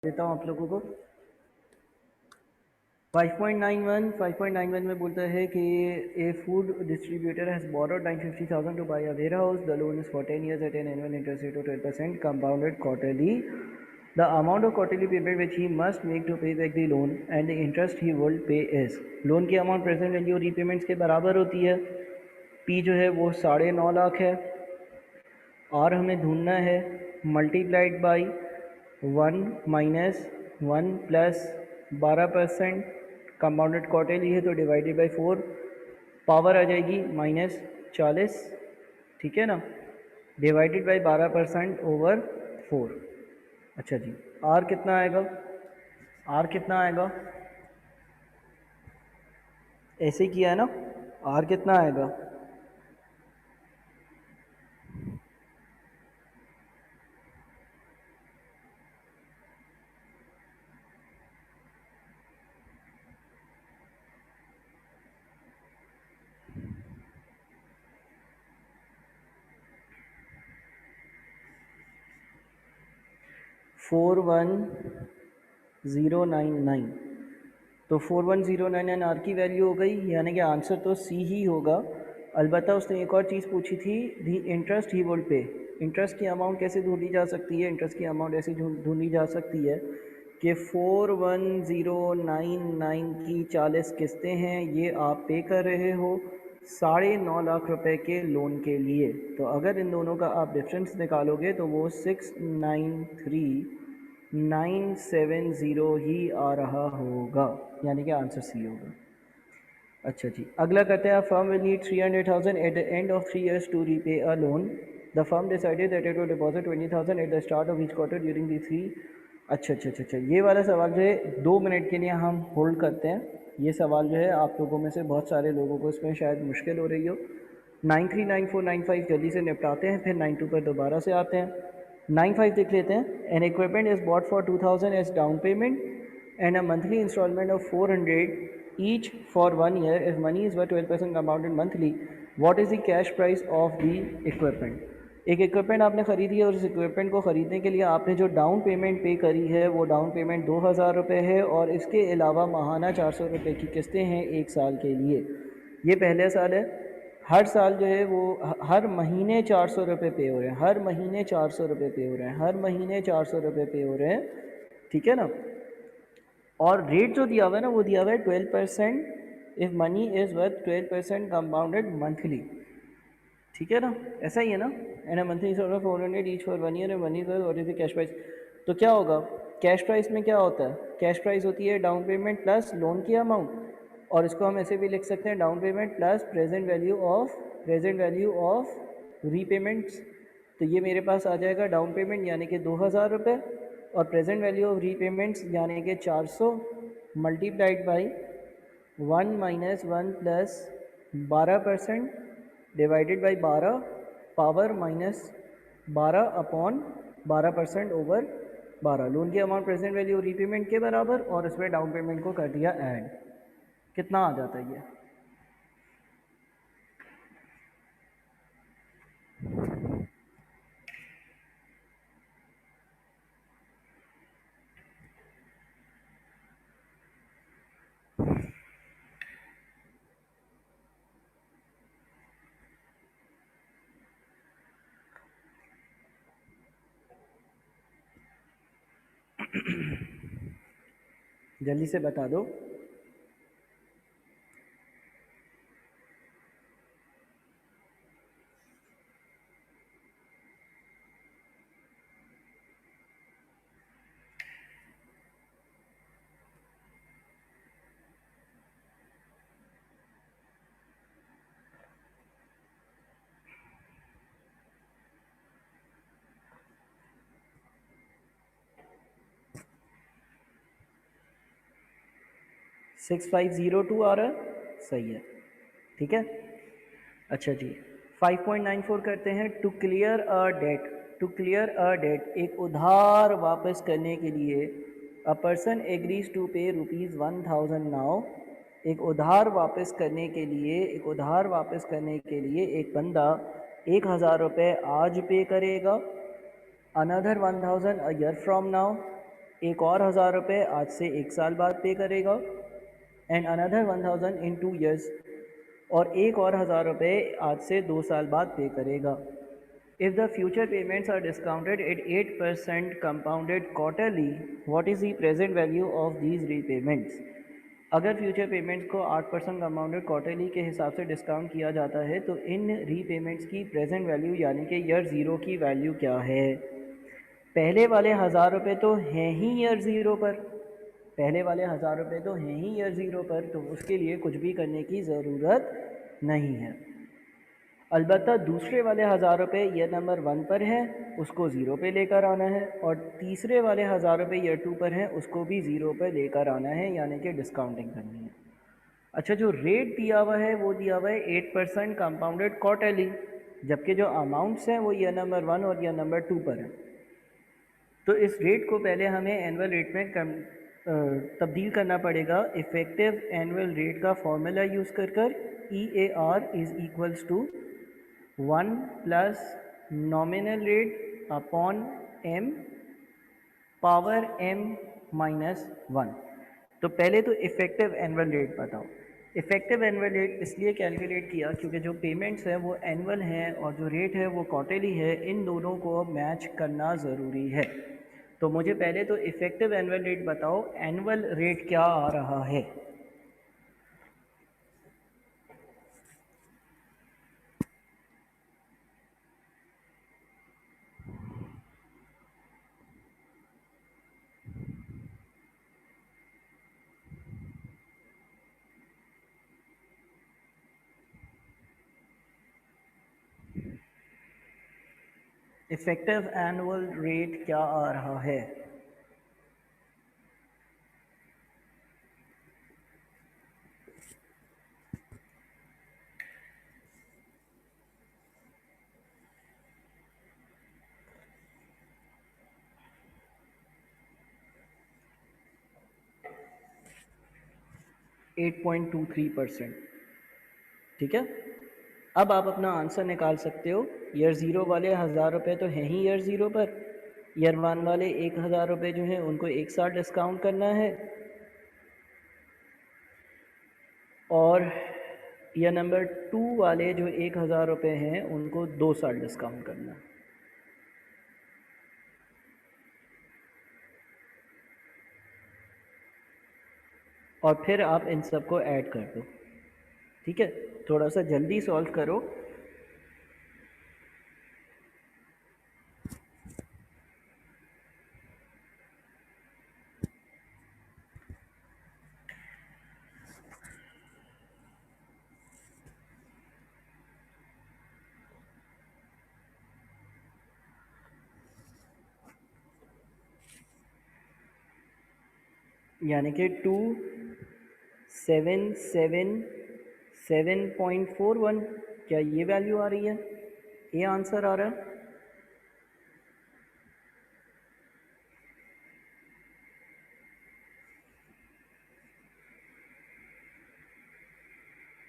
देता हूँ आप लोगों को। 5.91 में बोलता है कि ए food distributor has borrowed 950,000 to buy a warehouse. The loan is for 10 years at an annual interest rate of 12% compounded quarterly. The amount of quarterly payment which he must make to pay back the loan and the interest he will pay is, loan की amount present value repayments के बराबर होती है। P जो है वो 9.5 लाख है। Are हमें ढूंढना है multiplied by 1 minus 1 plus 12% compounded quarterly है तो डिवाइडेड बाई 4, पावर आ जाएगी -40, ठीक है ना, डिवाइडेड बाई 12% ओवर 4। अच्छा जी, आर कितना आएगा? आर कितना आएगा? ऐसे ही किया है ना। आर कितना आएगा? 41099। तो 41099 आर की वैल्यू हो गई, यानी कि आंसर तो सी ही होगा। अलबत्ता उसने एक और चीज़ पूछी थी, दी इंटरेस्ट ही वुड पे। इंटरेस्ट की अमाउंट कैसे ढूंढी जा सकती है? इंटरेस्ट की अमाउंट ऐसी ढूंढी जा सकती है कि 41099 की 40 किस्तें हैं, ये आप पे कर रहे हो 9.5 लाख रुपए के लोन के लिए। तो अगर इन दोनों का आप डिफरेंस निकालोगे तो वो 693,970 ही आ रहा होगा, यानी कि आंसर सी होगा। अच्छा जी, अगला कहते हैं firm will need 300,000 at the end of 3 years to repay a loan. The firm decided that it will deposit 20,000 at the start of each quarter during the 3। अच्छा, ये वाला सवाल जो है 2 मिनट के लिए हम होल्ड करते हैं। ये सवाल जो है आप लोगों में से बहुत सारे लोगों को इसमें शायद मुश्किल हो रही हो। 939495 जल्दी से निपटाते हैं, फिर 92 पर दोबारा से आते हैं। 95 देख लेते हैं। An equipment is bought for 2000 as down payment and a monthly installment of 400 each for 1 year. If money is worth 12% compounded monthly, what is the cash price of the equipment? एक इक्विपमेंट आपने ख़रीदी है और उस equipment को ख़रीदने के लिए आपने जो डाउन पेमेंट पे करी है वो डाउन पेमेंट 2,000 रुपये है और इसके अलावा माहाना 400 रुपये की किस्तें हैं 1 साल के लिए। ये पहले साल है। हर साल जो है वो हर महीने 400 रुपये पे हो रहे हैं, हर महीने 400 रुपये पे हो रहे हैं, हर महीने 400 रुपये पे हो रहे हैं, ठीक है ना। और रेट जो दिया हुआ है ना वो दिया हुआ है 12%, if money is worth 12% compounded monthly, ठीक है ना, ऐसा ही है ना। And monthly sort of 400 each for 1 year and money what is the cash price. तो क्या होगा कैश प्राइस में? क्या होता है कैश प्राइस? होती है डाउन पेमेंट प्लस लोन की अमाउंट, और इसको हम ऐसे भी लिख सकते हैं down payment plus present value of repayments. तो ये मेरे पास आ जाएगा डाउन पेमेंट यानी कि 2,000 रुपये और प्रेजेंट वैल्यू ऑफ रीपेमेंट्स यानी कि 400 multiplied by 1 minus 1 plus 12% divided by 12, power -12 upon 12% over 12। Loan की अमाउंट प्रेजेंट वैल्यू रीपेमेंट के बराबर और इसमें डाउन पेमेंट को कर दिया ऐड। कितना आ जाता है ये? जल्दी से बता दो। 6502 आ रहा है, सही है, ठीक है। अच्छा जी, 5.94 करते हैं। To clear a debt, to clear a debt, एक उधार वापस करने के लिए अ पर्सन एग्रीज टू पे ₹1000 नाउ। एक उधार वापस करने के लिए, एक उधार वापस करने के लिए एक बंदा 1,000 रुपये आज पे करेगा, another 1,000 a year from now, एक और 1000 रुपये आज से 1 साल बाद पे करेगा, एंड अनदर 1000 इन 2 years, और एक और 1000 रुपये आज से 2 साल बाद पे करेगा। If the future payments are discounted at 8% compounded quarterly, what is the present value of these repayments? अगर फ्यूचर पेमेंट्स को 8% कंपाउंडेड क्वार्टरली के हिसाब से डिस्काउंट किया जाता है तो इन रीपेमेंट्स की प्रेजेंट वैल्यू यानी कि ईयर ज़ीरो की वैल्यू क्या है? पहले वाले 1000 रुपये तो हैं ही ईयर ज़ीरो पर, पहले वाले 1000 रुपये तो हैं ही ईयर ज़ीरो पर, तो उसके लिए कुछ भी करने की ज़रूरत नहीं है। अलबत्ता दूसरे वाले 1000 रुपये ईयर नंबर 1 पर हैं, उसको ज़ीरो पे लेकर आना है, और तीसरे वाले 1000 रुपये ईयर 2 पर हैं, उसको भी ज़ीरो पे लेकर आना है, यानी कि डिस्काउंटिंग करनी है। अच्छा, जो रेट दिया हुआ है वो दिया हुआ है 8% कंपाउंडेड क्वार्टरली, जबकि जो अमाउंट्स हैं वो ईयर नंबर 1 और ईयर नंबर 2 पर हैं। तो इस रेट को पहले हमें एनुअल रेट में तब्दील करना पड़ेगा इफ़ेक्टिव एनुअल रेट का फॉर्मूला यूज़ कर EAR is equals to 1 plus nominal rate upon m power m minus 1। तो पहले तो इफ़ेक्टिव एनुअल रेट बताओ। इफ़ेक्टिव एनुअल रेट इसलिए कैलकुलेट किया क्योंकि जो पेमेंट्स हैं वो एनुअल हैं और जो रेट है वो क्वार्टरली है, इन दोनों को मैच करना ज़रूरी है। तो मुझे पहले तो इफ़ेक्टिव एनुअल रेट बताओ, एनुअल रेट क्या आ रहा है? इफ़ेक्टिव एनुअल रेट क्या आ रहा है? %8.23। ठीक है, अब आप अपना आंसर निकाल सकते हो। ईयर ज़ीरो वाले 1000 रुपये तो हैं ही ईयर ज़ीरो पर, ईयर 1 वाले 1000 रुपये जो हैं उनको एक साथ डिस्काउंट करना है, और ईयर नंबर 2 वाले जो 1000 रुपये हैं उनको 2 साल डिस्काउंट करना है। और फिर आप इन सब को ऐड कर दो। ठीक है, थोड़ा सा जल्दी सॉल्व करो। यानी कि 2777.41, क्या ये वैल्यू आ रही है? ये आंसर आ रहा है?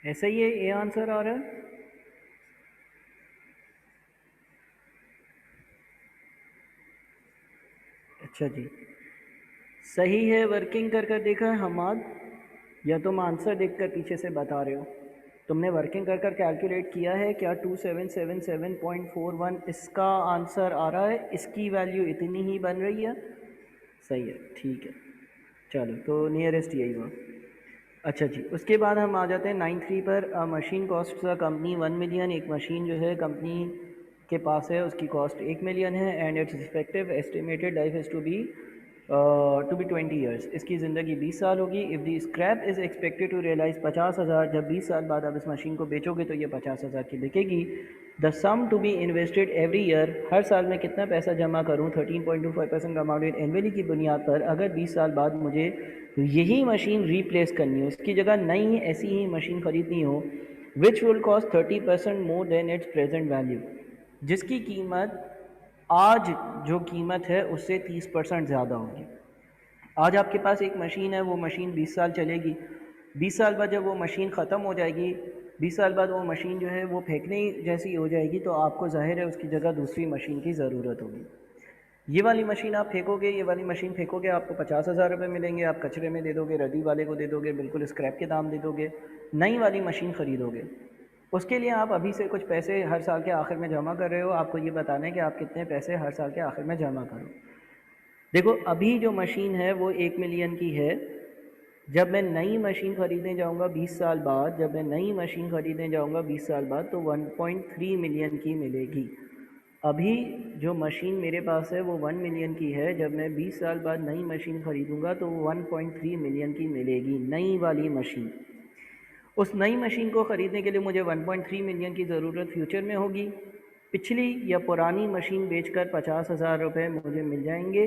ऐसा ही है, ये आंसर आ रहा है? अच्छा जी, सही है। वर्किंग कर कर देखा है हमाद, या तुम आंसर देखकर पीछे से बता रहे हो? तुमने वर्किंग कर कर कैलकुलेट किया है क्या? 2777.41 इसका आंसर आ रहा है, इसकी वैल्यू इतनी ही बन रही है। सही है, ठीक है, चलो तो नियरेस्ट यही हुआ। अच्छा जी, उसके बाद हम आ जाते हैं 93 पर। Machine cost the company 1 million. एक मशीन जो है कंपनी के पास है, उसकी कॉस्ट 1 मिलियन है, and its effective estimated life is to be 20 years. इसकी ज़िंदगी 20 साल होगी। If the scrap is expected to realise 50,000, जब 20 साल बाद आप इस मशीन को बेचोगे तो ये 50,000 की बिकेगी। The sum to be invested every year, हर साल में कितना पैसा जमा करूँ? 13.25% कंपाउंडेड एनुअली की बुनियाद पर, अगर 20 साल बाद मुझे यही मशीन रीप्लेस करनी हो, इसकी जगह नई ऐसी ही मशीन ख़रीदनी हो, which will cost 30% more than it's present value, जिसकी कीमत आज जो कीमत है उससे 30% ज़्यादा होगी। आज आपके पास एक मशीन है, वो मशीन 20 साल चलेगी। 20 साल बाद जब वो मशीन ख़त्म हो जाएगी, 20 साल बाद वो मशीन जो है वो फेंकने जैसी हो जाएगी, तो आपको ज़ाहिर है उसकी जगह दूसरी मशीन की ज़रूरत होगी। ये वाली मशीन आप फेंकोगे, ये वाली मशीन फेंकोगे, आपको 50,000 रुपये मिलेंगे, आप कचरे में दे दोगे, रद्दी वाले को दे दोगे, बिल्कुल स्क्रैप के दाम दे दोगे। नई वाली मशीन ख़रीदोगे, उसके लिए आप अभी से कुछ पैसे हर साल के आखिर में जमा कर रहे हो। आपको ये बताना है कि आप कितने पैसे हर साल के आखिर में जमा करो। देखो अभी जो मशीन है वो 1 मिलियन की है। जब मैं नई मशीन ख़रीदने जाऊंगा 20 साल बाद, जब मैं नई मशीन ख़रीदने जाऊंगा 20 साल बाद, तो 1.3 मिलियन की मिलेगी। अभी जो मशीन मेरे पास है वो 1 मिलियन की है। जब मैं 20 साल बाद नई मशीन ख़रीदूंगा तो वो 1.3 मिलियन की मिलेगी, नई वाली मशीन। उस नई मशीन को ख़रीदने के लिए मुझे 1.3 मिलियन की ज़रूरत फ्यूचर में होगी। पिछली या पुरानी मशीन बेचकर 50,000 रुपये मुझे मिल जाएंगे,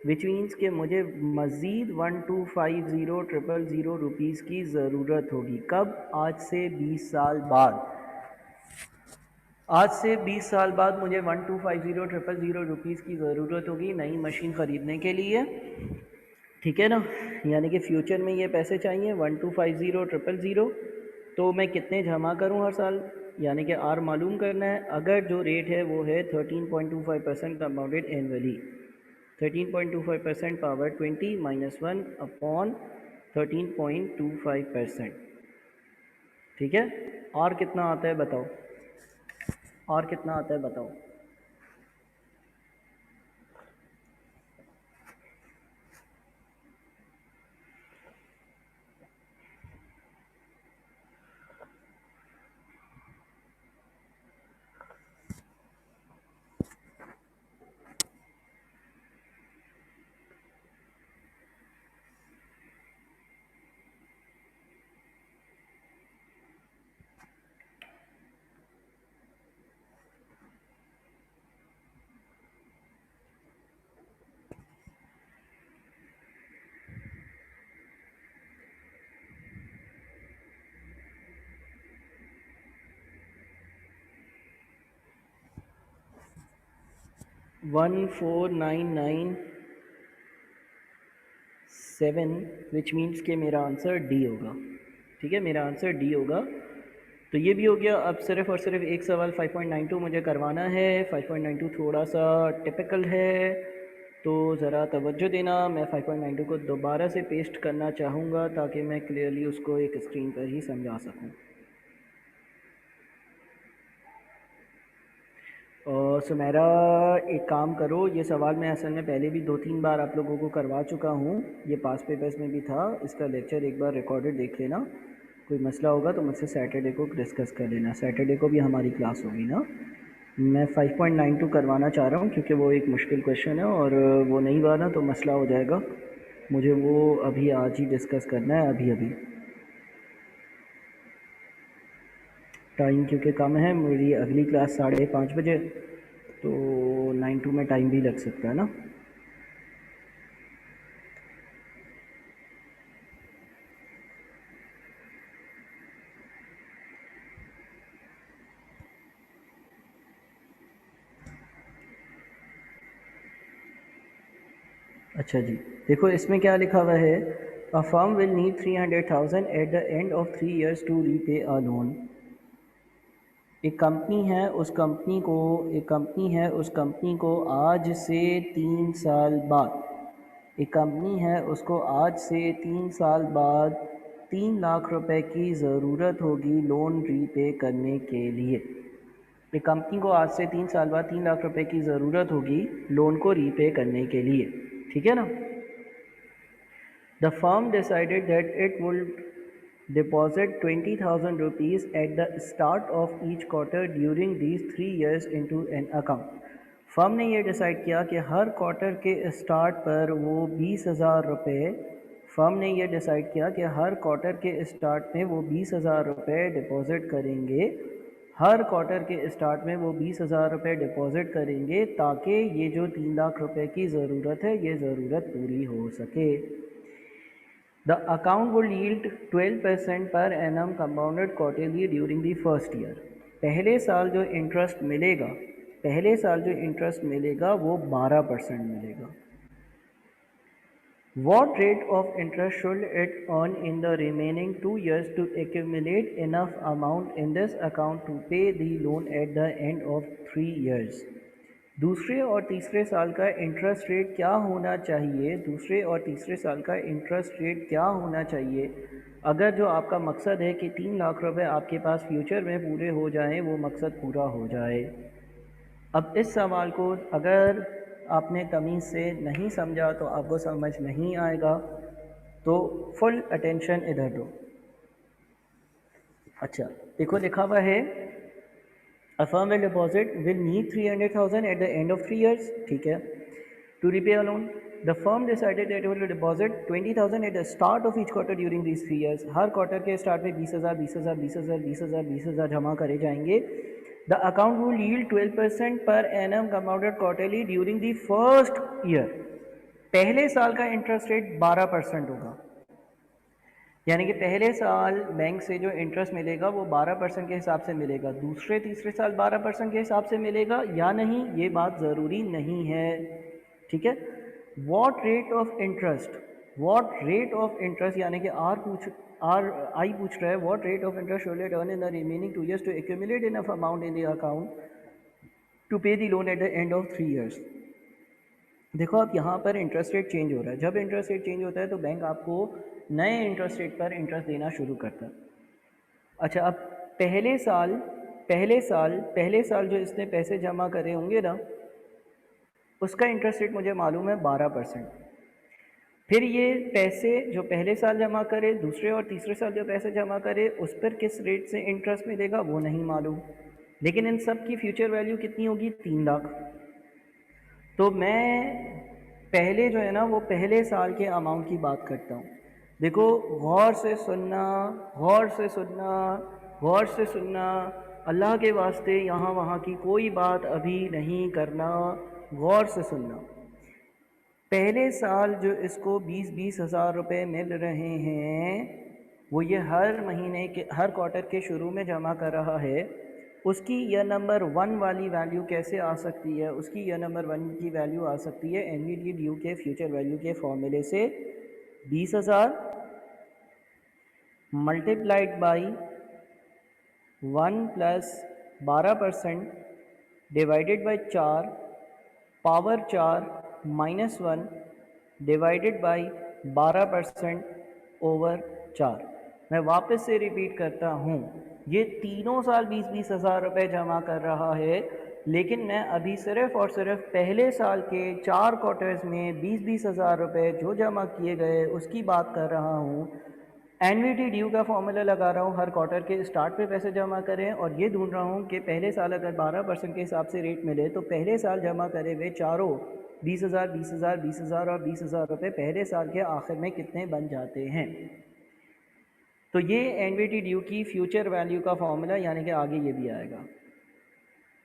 विच मीन्स कि मुझे मज़ीद 1,250,000 रुपीज़ की ज़रूरत होगी। कब? आज से 20 साल बाद। आज से 20 साल बाद मुझे 1,250,000 रुपीज़ की ज़रूरत होगी नई मशीन ख़रीदने के लिए। ठीक है ना, यानी कि फ्यूचर में ये पैसे चाहिए 1,250,000। तो मैं कितने जमा करूं हर साल, यानी कि आर मालूम करना है। अगर जो रेट है वो है 13.25% कंपाउंडेड एनुअली, 13.25% पावर 20 -1 अपॉन 13.25%। ठीक है, और कितना आता है बताओ, और कितना आता है बताओ। 14,997, विच मीन्स के मेरा आंसर डी होगा। ठीक है, मेरा आंसर डी होगा। तो ये भी हो गया। अब सिर्फ़ और सिर्फ एक सवाल 5.92 मुझे करवाना है। 5.92 थोड़ा सा टिपिकल है, तो ज़रा तवज्जो देना। मैं 5.92 को दोबारा से पेस्ट करना चाहूँगा ताकि मैं क्लियरली उसको एक स्क्रीन पर ही समझा सकूँ। और सुमेरा, एक काम करो, ये सवाल मैं असल में पहले भी 2-3 बार आप लोगों को करवा चुका हूँ, ये पास पेपर्स में भी था। इसका लेक्चर एक बार रिकॉर्डेड देख लेना। कोई मसला होगा तो मुझसे सैटरडे को डिस्कस कर लेना। सैटरडे को भी हमारी क्लास होगी ना। मैं 5.92 करवाना चाह रहा हूँ क्योंकि वो एक मुश्किल क्वेश्चन है, और वो नहीं हुआ ना तो मसला हो जाएगा। मुझे वो अभी आज ही डिस्कस करना है, अभी अभी। टाइम क्योंकि कम है, मेरी अगली क्लास 5:30 बजे, तो 9 में टाइम भी लग सकता है ना। अच्छा जी, देखो इसमें क्या लिखा हुआ है। A firm will need 300,000 at the end of 3 years to repay a loan. एक कंपनी है, उस कंपनी को आज से 3 साल बाद, एक कंपनी है उसको आज से 3 साल बाद 3 लाख रुपए की ज़रूरत होगी लोन रीपे करने के लिए। एक कंपनी को आज से 3 साल बाद 3 लाख रुपए की ज़रूरत होगी लोन को रीपे करने के लिए। ठीक है ना। The firm decided that it would deposit 20,000 rupees at the start of each quarter during these 3 years into an account। Firm ने ये डिसाइड किया कि हर क्वार्टर के स्टार्ट पर वो 20,000 रुपये, फर्म ने ये डिसाइड किया कि हर क्वार्टर के स्टार्ट में वो 20,000 रुपये डिपॉज़िट करेंगे। हर क्वार्टर के स्टार्ट में वो 20,000 रुपये डिपॉज़िट करेंगे ताकि ये जो 3 लाख रुपये की ज़रूरत है ये ज़रूरत पूरी हो सके। The account would yield 12% per annum compounded quarterly during the first year। पहले साल जो इंटरेस्ट मिलेगा वो 12% मिलेगा। What rate of interest should it earn in the remaining 2 years to accumulate enough amount in this account to pay the loan at the end of 3 years? दूसरे और तीसरे साल का इंटरेस्ट रेट क्या होना चाहिए, दूसरे और तीसरे साल का इंटरेस्ट रेट क्या होना चाहिए अगर जो आपका मकसद है कि 3 लाख रुपए आपके पास फ्यूचर में पूरे हो जाएं, वो मकसद पूरा हो जाए। अब इस सवाल को अगर आपने तमीज़ से नहीं समझा तो आपको समझ नहीं आएगा, तो फुल अटेंशन इधर दो। अच्छा देखो लिखा हुआ है A firm will deposit will need 300,000 at the end of 3 years, ठीक है, to repay a loan. The firm decided that it will deposit 20,000 at the start of each quarter during these 3 years. Her quarter के start में 20,000 20,000 20,000 20,000 20,000 जमा करे जाएंगे. The account will yield 12% per annum compounded quarterly during the first year. पहले साल का interest rate 12% होगा, यानी कि पहले साल बैंक से जो इंटरेस्ट मिलेगा वो 12% के हिसाब से मिलेगा, दूसरे तीसरे साल 12% के हिसाब से मिलेगा या नहीं, ये बात ज़रूरी नहीं है, ठीक है। What rate of interest, what rate of interest, यानी कि आर आई पूछ रहा है what rate of interest should it earn in the remaining 2 years to accumulate enough amount in the account to pay the loan at the end of 3 years। देखो आप यहाँ पर interest rate change हो रहा है, जब इंटरेस्ट रेट चेंज होता है तो बैंक आपको नए इंटरेस्ट रेट पर इंटरेस्ट देना शुरू करता है। अच्छा अब पहले साल जो इसने पैसे जमा करे होंगे ना, उसका इंटरेस्ट रेट मुझे मालूम है 12%। फिर ये पैसे जो पहले साल जमा करे, दूसरे और तीसरे साल जो पैसे जमा करे, उस पर किस रेट से इंटरेस्ट मिलेगा वो नहीं मालूम, लेकिन इन सब की फ्यूचर वैल्यू कितनी होगी, 3 लाख। तो मैं पहले जो है ना वो पहले साल के अमाउंट की बात करता हूँ। देखो गौर से सुनना, गौर से सुनना, गौर से सुनना, अल्लाह के वास्ते यहाँ वहाँ की कोई बात अभी नहीं करना, गौर से सुनना। पहले साल जो इसको 20-20 हज़ार रुपये मिल रहे हैं वो ये हर महीने के हर क्वार्टर के शुरू में जमा कर रहा है, उसकी यह नंबर 1 वाली वैल्यू कैसे आ सकती है, उसकी यह नंबर 1 की वैल्यू आ सकती है एनवीडी ड्यू के फ्यूचर वैल्यू के फॉर्मूले से 20,000 multiplied by 1 plus 12% divided by 4 power 4 minus 1 divided by 12% over 4। मैं वापस से रिपीट करता हूँ, ये तीनों साल 20-20 हज़ार रुपये जमा कर रहा है, लेकिन मैं अभी सिर्फ़ और सिर्फ पहले साल के 4 क्वार्टर्स में 20-20 हज़ार रुपये जो जमा किए गए उसकी बात कर रहा हूँ। एनवीटी ड्यू का फॉर्मूला लगा रहा हूँ, हर क्वार्टर के स्टार्ट पे पैसे जमा करें, और ये ढूंढ रहा हूँ कि पहले साल अगर 12% के हिसाब से रेट मिले तो पहले साल जमा करे हुए चारों 20,000 20,000 20,000 और 20,000 रुपये पहले साल के आखिर में कितने बन जाते हैं। तो ये एनवीटी ड्यू की फ्यूचर वैल्यू का फॉर्मूला, यानी कि आगे ये भी आएगा।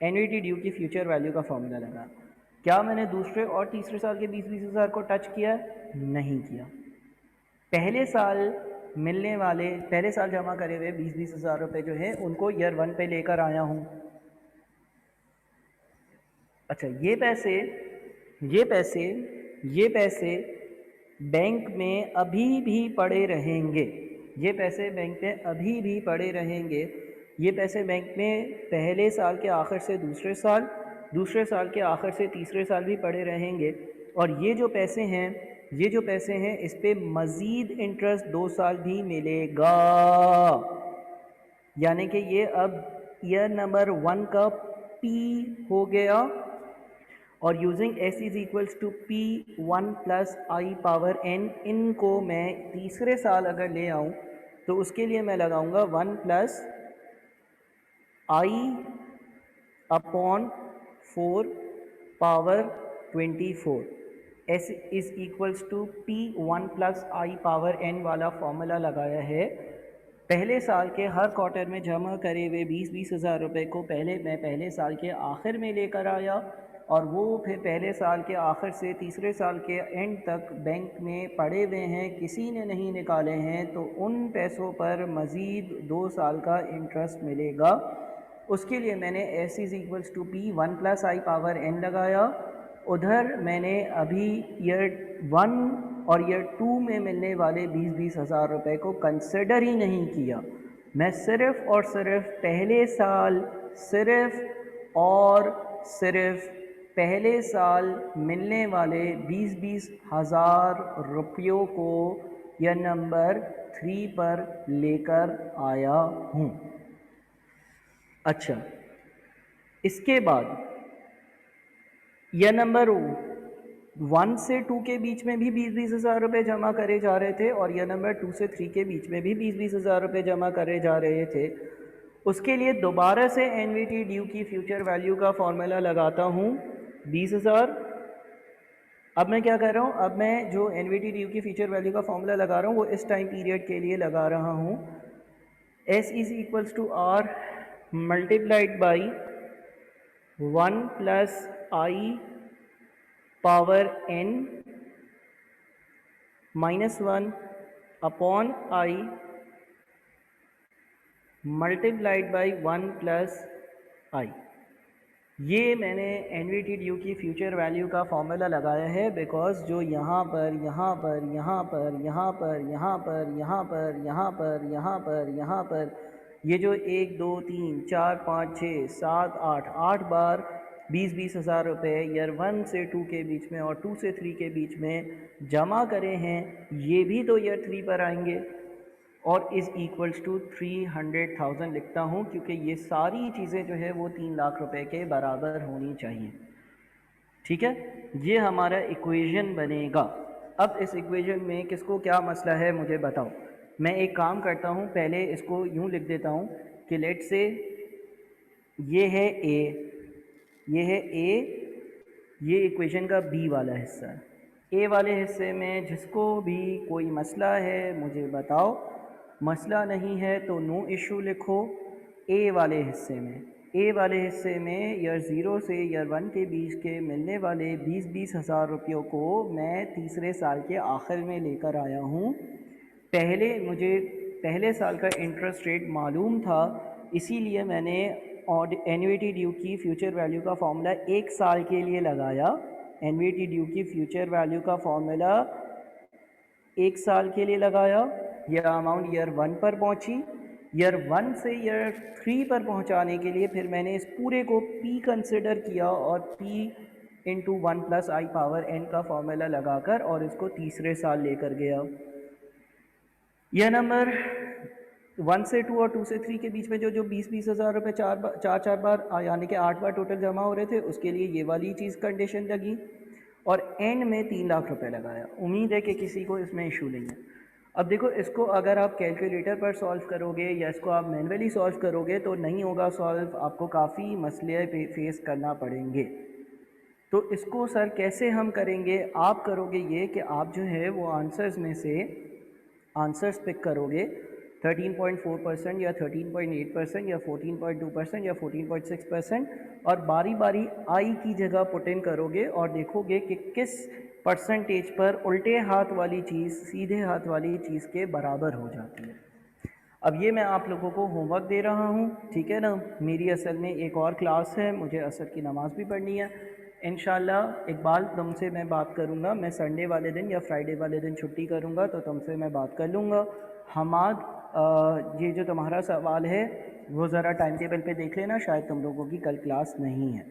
एनवीटी ड्यू की फ्यूचर वैल्यू का फॉर्मूला लगा। क्या मैंने दूसरे और तीसरे साल के 20-20 हज़ार को टच किया? नहीं किया। पहले साल मिलने वाले, पहले साल जमा करे हुए 20-20 हज़ार रुपये जो है उनको ईयर 1 पे लेकर आया हूँ। अच्छा ये पैसे बैंक में अभी भी पड़े रहेंगे, ये पैसे बैंक में अभी भी पड़े रहेंगे। ये पैसे बैंक में पहले साल के आखिर से दूसरे साल के आखिर से तीसरे साल भी पड़े रहेंगे, और ये जो पैसे हैं इस पे मज़ीद इंटरेस्ट 2 साल भी मिलेगा, यानी कि ये अब ईयर नंबर 1 का P हो गया। और using S is equals to P1 plus i power n, इनको मैं तीसरे साल अगर ले आऊँ तो उसके लिए मैं लगाऊंगा 1 plus i upon 4 power 24। S is equals to P1 plus i power n वाला फॉर्मूला लगाया है। पहले साल के हर क्वार्टर में जमा करे हुए 20-20 हज़ार रुपये को मैं पहले साल के आखिर में लेकर आया, और वो फिर पहले साल के आखिर से तीसरे साल के एंड तक बैंक में पड़े हुए हैं, किसी ने नहीं निकाले हैं, तो उन पैसों पर मज़ीद 2 साल का इंटरेस्ट मिलेगा। उसके लिए मैंने S is equals to P1 plus i power n लगाया। उधर मैंने अभी ईयर 1 और ईयर 2 में मिलने वाले 20-20 हज़ार रुपये को कंसिडर ही नहीं किया। मैं सिर्फ़ और सिर्फ पहले साल सिर्फ़ और सिर्फ पहले साल मिलने वाले 20-20 हज़ार रुपयों को यह नंबर 3 पर लेकर आया हूँ। अच्छा, इसके बाद यह नंबर 1 से 2 के बीच में भी 20-20 हज़ार रुपये जमा करे जा रहे थे और यह नंबर 2 से 3 के बीच में भी 20-20 हज़ार रुपये जमा करे जा रहे थे। उसके लिए दोबारा से एनवीटी ड्यू की फ्यूचर वैल्यू का फॉर्मूला लगाता हूँ 20,000। अब मैं क्या कर रहा हूँ, अब मैं जो एनवीटी ड्यू की फ्यूचर वैल्यू का फॉर्मूला लगा रहा हूँ वो इस टाइम पीरियड के लिए लगा रहा हूँ। S is equals to R multiplied by 1 plus i power n -1 upon i multiplied by 1 plus i. ये मैंने एनवीटी ड्यू की फ्यूचर वैल्यू का फॉर्मूला लगाया है बिकॉज जो यहाँ पर यहाँ पर यहाँ पर यहाँ पर यहाँ पर यहाँ पर यहाँ पर यहाँ पर यहाँ पर ये जो 1 2 3 4 5 6 7 8 बार 20-20 हज़ार रुपये ईयर 1 से 2 के बीच में और 2 से 3 के बीच में जमा करे हैं, ये भी तो ईयर 3 पर आएंगे और इज़ इक्वल्स टू 300,000 लिखता हूँ क्योंकि ये सारी चीज़ें जो है वो 3 लाख रुपए के बराबर होनी चाहिए। ठीक है, ये हमारा इक्वेशन बनेगा। अब इस इक्वेशन में किसको क्या मसला है मुझे बताओ। मैं एक काम करता हूँ, पहले इसको यूँ लिख देता हूँ कि लेट से ये है ए, ये है ए, ये इक्वेशन का बी वाला हिस्सा है। ए वाले हिस्से में जिसको भी कोई मसला है मुझे बताओ, मसला नहीं है तो नो इशू लिखो। ए वाले हिस्से में ईयर 0 से ईयर 1 के बीच के मिलने वाले 20-20 हज़ार रुपयों को मैं तीसरे साल के आखिर में लेकर आया हूँ। मुझे पहले साल का इंटरेस्ट रेट मालूम था, इसीलिए मैंने एन्युटी ड्यू की फ्यूचर वैल्यू का फॉर्मूला 1 साल के लिए लगाया। एन्युटी ड्यू की फ्यूचर वैल्यू का फॉर्मूला 1 साल के लिए लगाया। यह अमाउंट ईयर 1 पर पहुंची। ईयर 1 से ईयर 3 पर पहुंचाने के लिए फिर मैंने इस पूरे को P कंसिडर किया और P into 1 plus i power n का फॉर्मूला लगाकर और इसको तीसरे साल लेकर गया। यह नंबर 1 से 2 और 2 से 3 के बीच में जो 20-20 हज़ार रुपये चार बार यानी कि 8 बार टोटल जमा हो रहे थे, उसके लिए ये वाली चीज़ कंडीशन लगी और एंड में 3 लाख रुपए लगाया। उम्मीद है कि किसी को इसमें इशू नहीं है। अब देखो, इसको अगर आप कैलकुलेटर पर सॉल्व करोगे या इसको आप मैनुअली सॉल्व करोगे तो नहीं होगा सॉल्व, आपको काफ़ी मसले फेस करना पड़ेंगे। तो इसको सर कैसे हम करेंगे, आप करोगे ये कि आप जो है वो आंसर्स में से आंसर्स पिक करोगे 13.4% या 13.8% या 14.2% या 14.6% और बारी बारी आई की जगह पुट इन करोगे और देखोगे कि किस परसेंटेज पर उल्टे हाथ वाली चीज़ सीधे हाथ वाली चीज़ के बराबर हो जाती है। अब ये मैं आप लोगों को होमवर्क दे रहा हूँ, ठीक है ना। मेरी असल में एक और क्लास है, मुझे असर की नमाज़ भी पढ़नी है। इंशाल्लाह इकबाल तुमसे मैं बात करूँगा, मैं संडे वाले दिन या फ्राइडे वाले दिन छुट्टी करूँगा तो तुमसे मैं बात कर लूँगा। हमाद, ये जो तुम्हारा सवाल है वो ज़रा टाइम टेबल पे देख लेना, शायद तुम लोगों की कल क्लास नहीं है,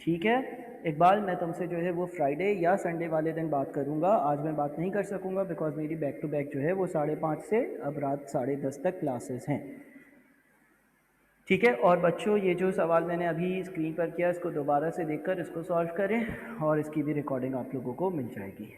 ठीक है। इकबाल, मैं तुमसे जो है वो फ्राइडे या संडे वाले दिन बात करूँगा। आज मैं बात नहीं कर सकूँगा बिकॉज मेरी बैक टू बैक जो है वो 5:30 से अब रात 10:30 तक क्लासेस हैं, ठीक है। और बच्चों, ये जो सवाल मैंने अभी स्क्रीन पर किया इसको दोबारा से देखकर इसको सॉल्व करें और इसकी भी रिकॉर्डिंग आप लोगों को मिल जाएगी।